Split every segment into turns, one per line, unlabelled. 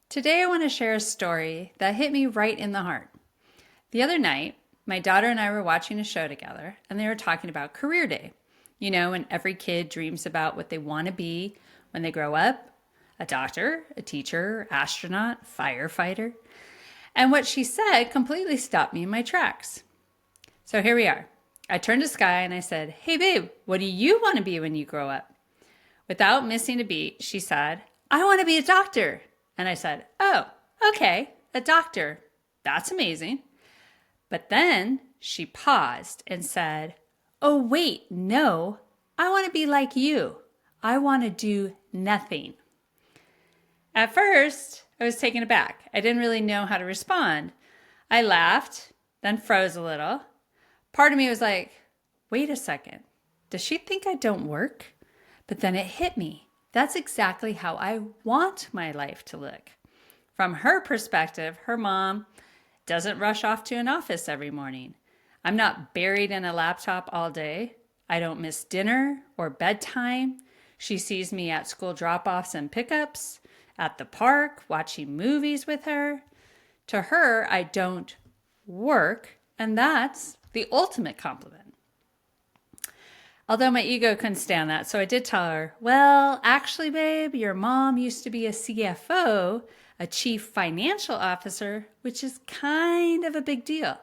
Today I want to share a story that hit me right in the heart. The other night, my daughter and I were watching a show together, and they were talking about Career Day. You know, when every kid dreams about what they want to be when they grow up: a doctor, a teacher, astronaut, firefighter. And what she said completely stopped me in my tracks. So here we are. I turned to Sky and I said, "Hey babe, what do you want to be when you grow up?" Without missing a beat, she said, "I want to be a doctor." And I said, "Oh, okay, a doctor. That's amazing." But then she paused and said, "Oh, wait, no, I want to be like you. I want to do nothing." At first, I was taken aback. I didn't really know how to respond. I laughed, then froze a little. Part of me was like, wait a second, does she think I don't work? But then it hit me. That's exactly how I want my life to look. From her perspective, her mom doesn't rush off to an office every morning. I'm not buried in a laptop all day. I don't miss dinner or bedtime. She sees me at school drop-offs and pickups, at the park, watching movies with her. To her, I don't work, and that's the ultimate compliment. Although my ego couldn't stand that, so I did tell her, "Well, actually, babe, your mom used to be a CFO, a chief financial officer, which is kind of a big deal.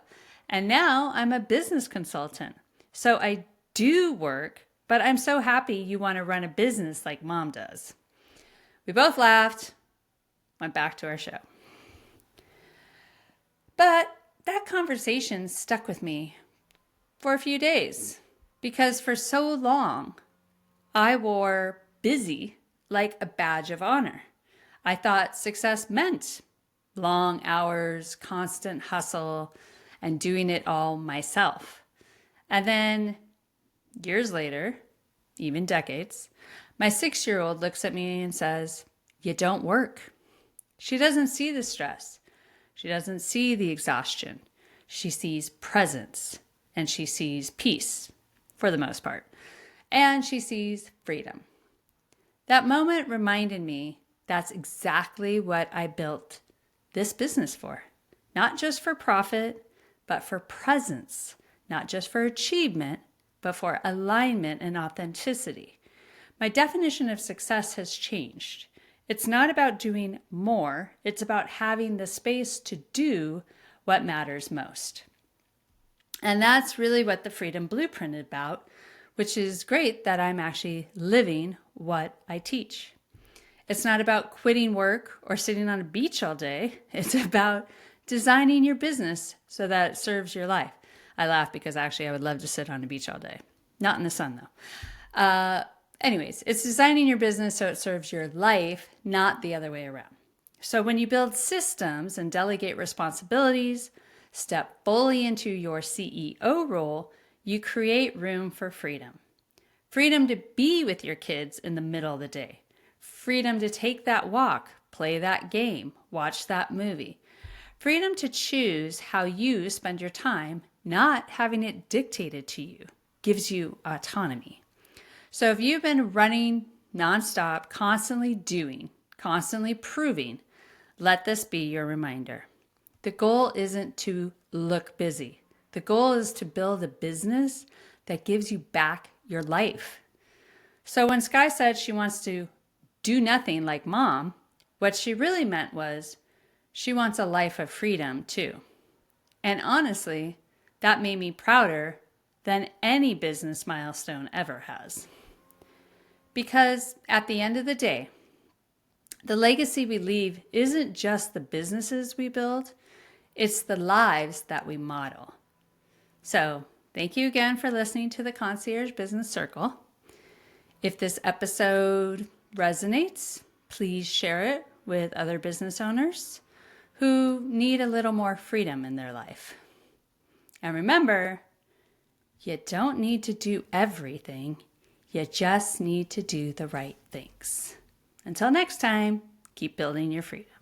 And now I'm a business consultant. So I do work, but I'm so happy you want to run a business like mom does." We both laughed, went back to our show. But that conversation stuck with me for a few days. Because for so long, I wore busy like a badge of honor. I thought success meant long hours, constant hustle, and doing it all myself. And then years later, even decades, my 6-year-old looks at me and says, "You don't work." She doesn't see the stress. She doesn't see the exhaustion. She sees presence, and she sees peace. For the most part. And she sees freedom. That moment reminded me that's exactly what I built this business for. Not just for profit, but for presence. Not just for achievement, but for alignment and authenticity. My definition of success has changed. It's not about doing more. It's about having the space to do what matters most. And that's really what the Freedom Blueprint is about, which is great that I'm actually living what I teach. It's not about quitting work or sitting on a beach all day. It's about designing your business so that it serves your life. I laugh because actually I would love to sit on a beach all day. Not in the sun though. Anyways, it's designing your business so it serves your life, not the other way around. So when you build systems and delegate responsibilities, step fully into your CEO role, you create room for freedom. Freedom to be with your kids in the middle of the day. Freedom to take that walk, play that game, watch that movie. Freedom to choose how you spend your time, not having it dictated to you, gives you autonomy. So if you've been running nonstop, constantly doing, constantly proving, let this be your reminder. The goal isn't to look busy. The goal is to build a business that gives you back your life. So when Sky said she wants to do nothing like mom, what she really meant was she wants a life of freedom too. And honestly, that made me prouder than any business milestone ever has. Because at the end of the day, the legacy we leave isn't just the businesses we build, it's the lives that we model. So, thank you again for listening to the Concierge Business Circle. If this episode resonates, please share it with other business owners who need a little more freedom in their life. And remember, you don't need to do everything. You just need to do the right things. Until next time, keep building your freedom.